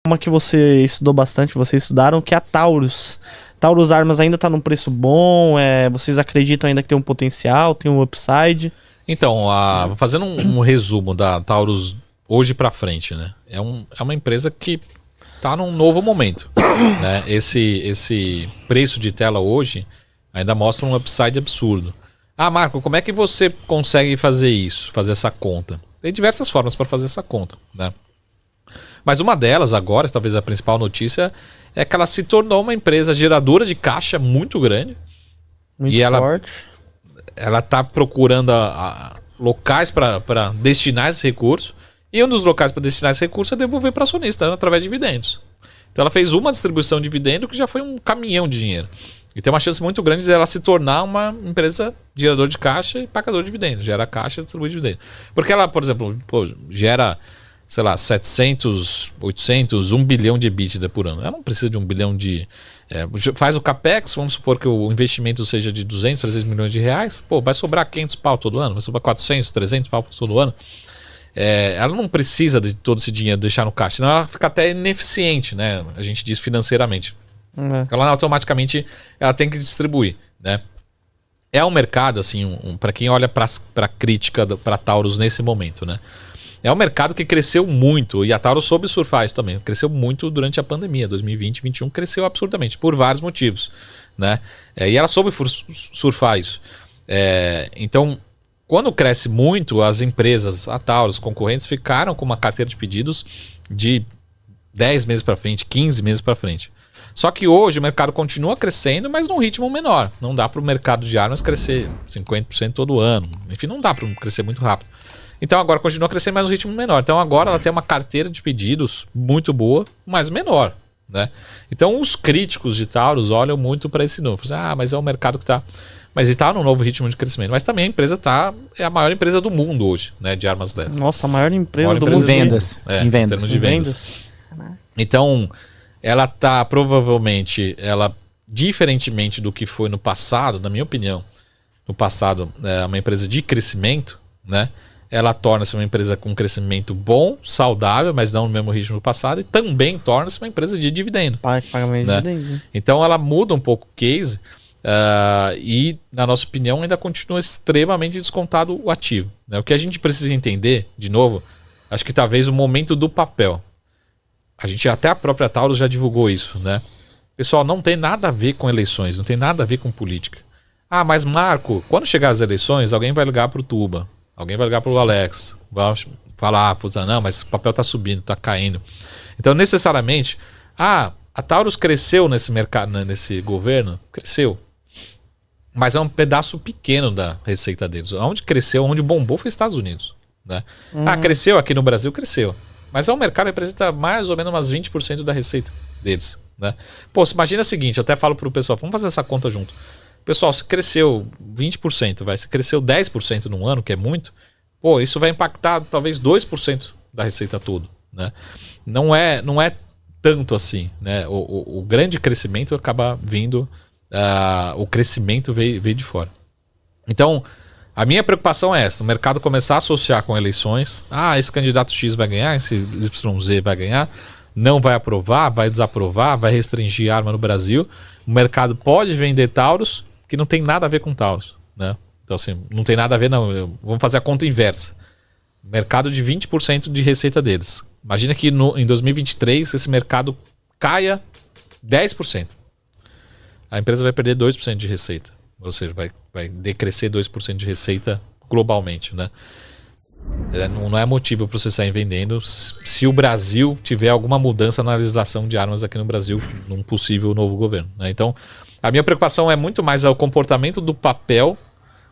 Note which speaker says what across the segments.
Speaker 1: Uma que você estudou bastante, vocês estudaram, que é a Taurus. Taurus Armas ainda tá num preço bom? Vocês acreditam ainda que tem um potencial, tem um upside?
Speaker 2: Então, fazendo um resumo da Taurus hoje para frente, né? É uma empresa que tá num novo momento, né? Esse preço de tela hoje ainda mostra um upside absurdo. Marco, como é que você consegue fazer isso, fazer essa conta? Tem diversas formas para fazer essa conta, né? Mas uma delas agora, talvez a principal notícia, é que ela se tornou uma empresa geradora de caixa muito grande.
Speaker 1: Muito forte.
Speaker 2: Ela está procurando locais para destinar esse recurso. E um dos locais para destinar esse recurso é devolver para acionista, através de dividendos. Então ela fez uma distribuição de dividendo que já foi um caminhão de dinheiro. E tem uma chance muito grande de ela se tornar uma empresa geradora de caixa e pagador de dividendos. Gera caixa e distribui dividendo. Porque ela, por exemplo, gera, sei lá, 700, 800, 1 bilhão de EBITDA por ano. Ela não precisa de 1 bilhão de... faz o CAPEX, vamos supor que o investimento seja de 200, 300 milhões de reais. Vai sobrar 500 pau todo ano, vai sobrar 400, 300 pau todo ano. Ela não precisa de todo esse dinheiro deixar no caixa, senão ela fica até ineficiente, né? A gente diz financeiramente. Ela automaticamente ela tem que distribuir, né? É um mercado, assim, para quem olha para a crítica para Taurus nesse momento, né? É um mercado que cresceu muito, e a Taurus soube surfar isso também. Cresceu muito durante a pandemia, 2020, 2021, cresceu absurdamente, por vários motivos, né? E ela soube surfar isso. Então, quando cresce muito, as empresas, a Taurus, os concorrentes, ficaram com uma carteira de pedidos de 10 meses para frente, 15 meses para frente. Só que hoje o mercado continua crescendo, mas num ritmo menor. Não dá para o mercado de armas crescer 50% todo ano. Enfim, não dá para crescer muito rápido. Então agora continua crescendo, mas num ritmo menor. Então agora ela tem uma carteira de pedidos muito boa, mas menor, né? Então os críticos de Taurus olham muito para esse número. Mas é um mercado que está... Mas ele está num novo ritmo de crescimento. Mas também a empresa é a maior empresa do mundo hoje, né, de armas leves.
Speaker 1: Nossa, a maior empresa do mundo.
Speaker 3: Em vendas.
Speaker 2: Em termos de vendas. Então, ela está provavelmente, diferentemente do que foi no passado, na minha opinião, no passado é uma empresa de crescimento, né? Ela torna-se uma empresa com crescimento bom, saudável, mas não no mesmo ritmo do passado, e também torna-se uma empresa de dividendo.
Speaker 1: Pagamento de dividendos. Né?
Speaker 2: Então ela muda um pouco o case e, na nossa opinião, ainda continua extremamente descontado o ativo. Né? O que a gente precisa entender, de novo, acho que talvez o momento do papel. Até a própria Taurus já divulgou isso, né? Pessoal, não tem nada a ver com eleições, não tem nada a ver com política. Mas Marco, quando chegar as eleições, alguém vai ligar pro Tuba, alguém vai ligar pro Alex, vai falar, não, mas o papel tá subindo, tá caindo. Então, necessariamente, a Taurus cresceu nesse mercado, nesse governo, cresceu. Mas é um pedaço pequeno da receita deles. Onde cresceu, onde bombou foi Estados Unidos, né? Cresceu aqui no Brasil, cresceu. Mas o mercado representa mais ou menos umas 20% da receita deles, né? Imagina o seguinte, eu até falo pro pessoal, vamos fazer essa conta junto. Pessoal, se cresceu 20%, se cresceu 10% num ano, que é muito, isso vai impactar talvez 2% da receita toda, né? Não é tanto assim, né? O grande crescimento acaba vindo, o crescimento veio de fora. Então, a minha preocupação é essa, o mercado começar a associar com eleições, esse candidato X vai ganhar, esse YZ vai ganhar, não vai aprovar, vai desaprovar, vai restringir arma no Brasil. O mercado pode vender Taurus, que não tem nada a ver com Taurus, né? Então, assim, não tem nada a ver, não. Vamos fazer a conta inversa. Mercado de 20% de receita deles. Imagina que em 2023 esse mercado caia 10%. A empresa vai perder 2% de receita. Ou seja, vai decrescer 2% de receita globalmente, né? Não é motivo para você sair vendendo se o Brasil tiver alguma mudança na legislação de armas aqui no Brasil, num possível novo governo, né? Então, a minha preocupação é muito mais o comportamento do papel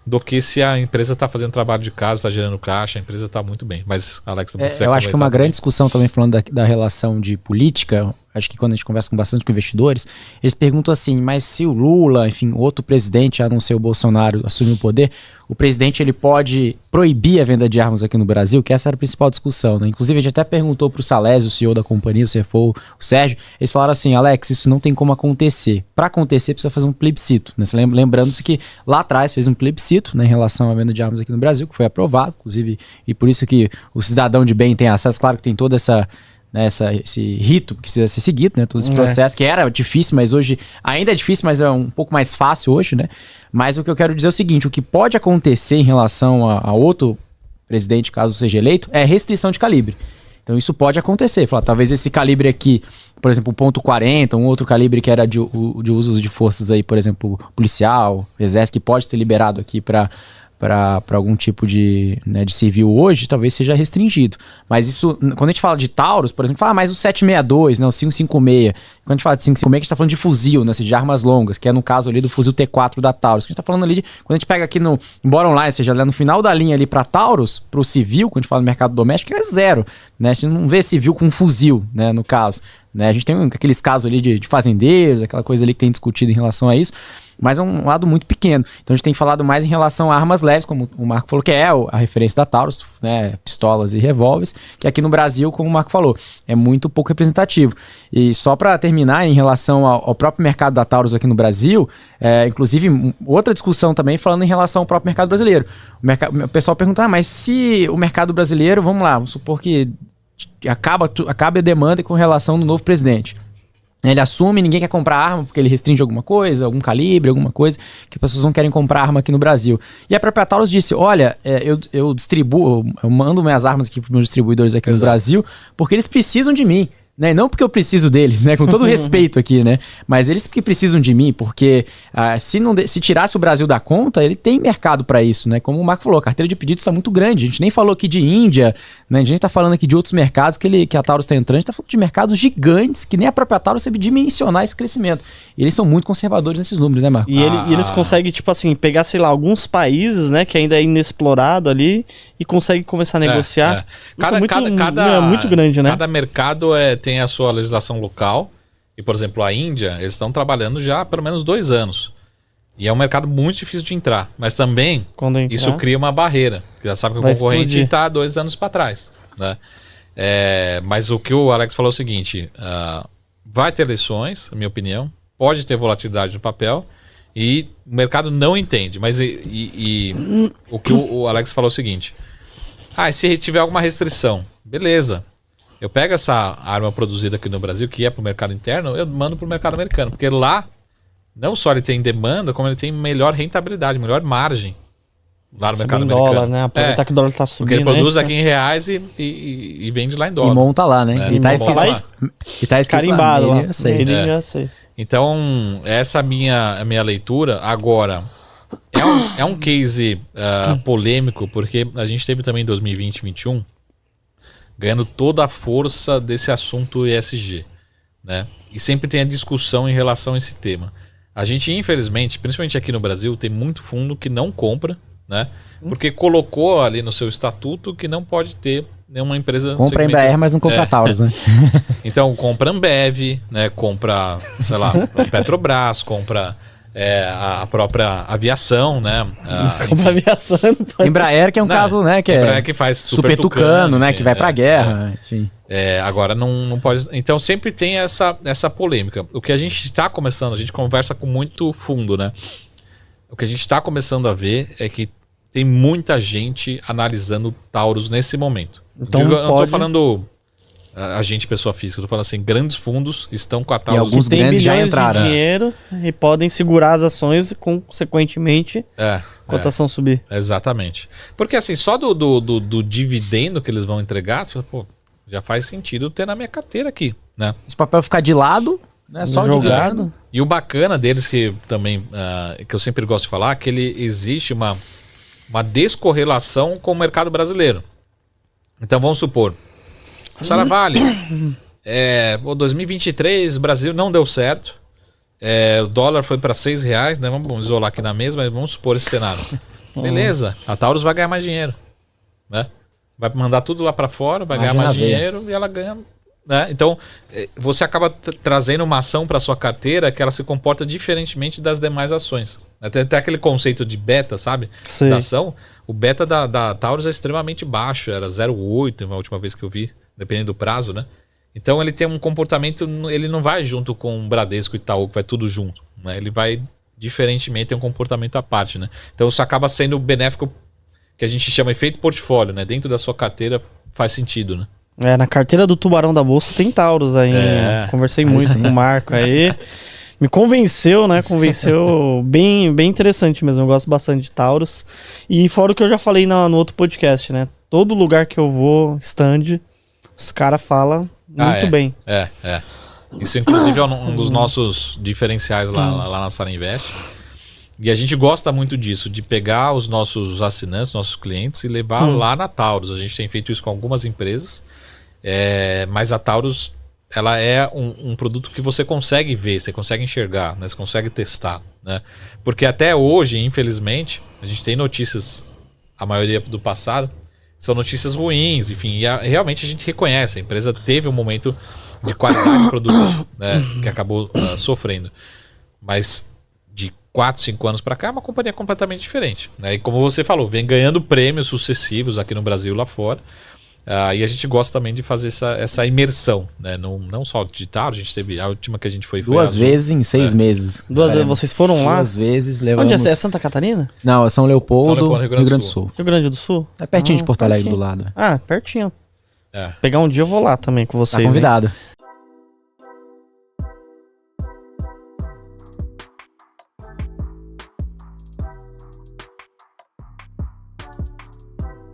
Speaker 2: do que se a empresa está fazendo trabalho de casa, está gerando caixa, a empresa está muito bem. Mas, Alex,
Speaker 3: eu acho que uma grande discussão também, falando da relação de política, acho que quando a gente conversa bastante com investidores, eles perguntam assim, mas se o Lula, enfim, outro presidente, a não ser o Bolsonaro, assumir o poder, o presidente ele pode proibir a venda de armas aqui no Brasil? Que essa era a principal discussão, né? Inclusive, a gente até perguntou para o Salésio, o CEO da companhia, o CFO, o Sérgio, eles falaram assim, Alex, isso não tem como acontecer. Para acontecer, precisa fazer um plebiscito, né? Lembrando-se que lá atrás fez um plebiscito, né, em relação à venda de armas aqui no Brasil, que foi aprovado, inclusive, e por isso que o cidadão de bem tem acesso, claro que tem toda essa né, esse rito que precisa ser seguido, né? Todo esse processo que era difícil, mas hoje ainda é difícil, mas é um pouco mais fácil hoje, né? Mas o que eu quero dizer é o seguinte, o que pode acontecer em relação a outro presidente, caso seja eleito, é restrição de calibre. Então isso pode acontecer. Talvez esse calibre aqui, por exemplo, o .40, um outro calibre que era de uso de forças aí, por exemplo, policial, exército, que pode ter liberado aqui para algum tipo de civil hoje, talvez seja restringido. Mas isso, quando a gente fala de Taurus, por exemplo, mas o 762, né, o 556, quando a gente fala de 556, a gente está falando de fuzil, né, de armas longas, que é no caso ali do fuzil T4 da Taurus. A gente está falando ali quando a gente pega aqui no bottom line, ou seja, no final da linha ali para Taurus, para o civil, quando a gente fala no mercado doméstico, é zero. Né? A gente não vê civil com fuzil, né, no caso. Né? A gente tem aqueles casos ali de fazendeiros, aquela coisa ali que tem discutido em relação a isso, mas é um lado muito pequeno. Então a gente tem falado mais em relação a armas leves, como o Marco falou, que é a referência da Taurus, né, pistolas e revólveres, que aqui no Brasil, como o Marco falou, é muito pouco representativo. E só para terminar, em relação ao próprio mercado da Taurus aqui no Brasil, inclusive outra discussão também falando em relação ao próprio mercado brasileiro. O pessoal pergunta, mas se o mercado brasileiro, vamos supor que acaba a demanda com relação do novo presidente. Ele assume, ninguém quer comprar arma porque ele restringe alguma coisa, algum calibre, alguma coisa, que as pessoas não querem comprar arma aqui no Brasil. E a própria Taurus disse, olha, eu distribuo, eu mando minhas armas aqui para os meus distribuidores aqui no Brasil, porque eles precisam de mim. Né? Não porque eu preciso deles, né? Com todo respeito aqui, né? Mas eles que precisam de mim, porque se tirasse o Brasil da conta, ele tem mercado para isso, né? Como o Marco falou, a carteira de pedidos está muito grande. A gente nem falou aqui de Índia, né? A gente está falando aqui de outros mercados que a Taurus está entrando. A gente está falando de mercados gigantes que nem a própria Taurus sabe dimensionar esse crescimento. E eles são muito conservadores nesses números, né, Marco?
Speaker 1: E eles conseguem, tipo assim, pegar, sei lá, alguns países, né? Que ainda é inexplorado ali e conseguem começar a negociar. É muito grande, né?
Speaker 2: Cada mercado tem a sua legislação local. E, por exemplo, a Índia, eles estão trabalhando já há pelo menos 2 anos. E é um mercado muito difícil de entrar. Mas também isso cria uma barreira. Porque já sabe que o concorrente está 2 anos para trás. Né? Mas o que o Alex falou é o seguinte: vai ter eleições, na minha opinião. Pode ter volatilidade no papel. E o mercado não entende. Mas o que o Alex falou é o seguinte: se tiver alguma restrição, beleza. Eu pego essa arma produzida aqui no Brasil, que é para o mercado interno, eu mando para o mercado americano. Porque lá, não só ele tem demanda, como ele tem melhor rentabilidade, melhor margem lá no mercado americano.
Speaker 1: Dólar, né? Aproveitar que o dólar está subindo.
Speaker 2: Porque ele produz aqui em reais e vende lá em dólar.
Speaker 3: E monta lá, né? E tá escrito lá. E tá escrito
Speaker 1: carimbado lá.
Speaker 3: Eu sei.
Speaker 2: Então, essa é a minha leitura. Agora, é um case polêmico, porque a gente teve também em 2020 e 2021 ganhando toda a força desse assunto ESG, né? E sempre tem a discussão em relação a esse tema. A gente, infelizmente, principalmente aqui no Brasil, tem muito fundo que não compra, né? Porque colocou ali no seu estatuto que não pode ter nenhuma empresa...
Speaker 3: Compra a Embraer, mas não compra a Taurus, né?
Speaker 2: Então, compra Ambev, né? Compra, sei lá, Petrobras, compra... a própria aviação, né?
Speaker 1: Compra aviação.
Speaker 3: Embraer, que é um caso, né? Que
Speaker 2: Embraer que faz
Speaker 3: super tucano, né? Que vai pra guerra, enfim.
Speaker 2: Agora não pode... Então sempre tem essa polêmica. O que a gente está começando, a gente conversa com muito fundo, né? O que a gente está começando a ver é que tem muita gente analisando Taurus nesse momento.
Speaker 1: Então
Speaker 2: eu não estou falando... A gente, pessoa física, eu tô falando assim, grandes fundos estão com a Taurus.
Speaker 3: E alguns grandes já entraram.
Speaker 1: De dinheiro e podem segurar as ações e, consequentemente, cotação subir.
Speaker 2: Exatamente. Porque assim, só do dividendo que eles vão entregar, você fala, pô, já faz sentido ter na minha carteira aqui, né?
Speaker 3: Esse papel ficar de lado, né? Só jogado.
Speaker 2: E o bacana deles, que também, que eu sempre gosto de falar, é que existe uma descorrelação com o mercado brasileiro. Então vamos supor, o Saravale, 2023, o Brasil não deu certo. O dólar foi para R$6, né? Vamos isolar aqui na mesa, mas vamos supor esse cenário. Beleza, a Taurus vai ganhar mais dinheiro, né? Vai mandar tudo lá para fora, vai ganhar mais dinheiro e ela ganha, né? Então, você acaba trazendo uma ação para sua carteira que ela se comporta diferentemente das demais ações. Até aquele conceito de beta, sabe?
Speaker 1: Sim.
Speaker 2: Da ação. O beta da Taurus é extremamente baixo, era 0,8 na última vez que eu vi. Dependendo do prazo, né? Então ele tem um comportamento, ele não vai junto com o Bradesco e Itaú, que vai tudo junto, né? Ele vai diferentemente, tem um comportamento à parte, né? Então isso acaba sendo benéfico, que a gente chama efeito portfólio, né? Dentro da sua carteira faz sentido, né?
Speaker 1: Na carteira do Tubarão da Bolsa tem Taurus aí. Conversei muito com o Marco aí. Me convenceu, né? Convenceu bem interessante mesmo. Eu gosto bastante de Taurus. E fora o que eu já falei no outro podcast, né? Todo lugar que eu vou, stand, os caras falam muito bem.
Speaker 2: Isso, inclusive, é um dos nossos diferenciais lá na Sara Invest. E a gente gosta muito disso, de pegar os nossos assinantes, nossos clientes e levar lá na Taurus. A gente tem feito isso com algumas empresas, mas a Taurus, ela é um produto que você consegue ver, você consegue enxergar, né? Você consegue testar, né? Porque até hoje, infelizmente, a gente tem notícias, a maioria do passado, são notícias ruins, enfim, e realmente a gente reconhece, a empresa teve um momento de qualidade de produto, né, que acabou sofrendo. Mas de 4, 5 anos para cá é uma companhia completamente diferente, né? E como você falou, vem ganhando prêmios sucessivos aqui no Brasil e lá fora. E a gente gosta também de fazer essa imersão, né? Não só digital, a gente teve a última que a gente foi
Speaker 3: 2 vezes em 6 meses.
Speaker 1: 2 vezes, vocês foram lá?
Speaker 3: 2 vezes, levamos...
Speaker 1: Onde é Santa Catarina?
Speaker 3: Não, é São Leopoldo, Rio Grande do Sul.
Speaker 1: Rio Grande do Sul?
Speaker 3: É pertinho de Porto Alegre do lado.
Speaker 1: Pertinho. Pegar um dia eu vou lá também com vocês.
Speaker 3: Tá convidado.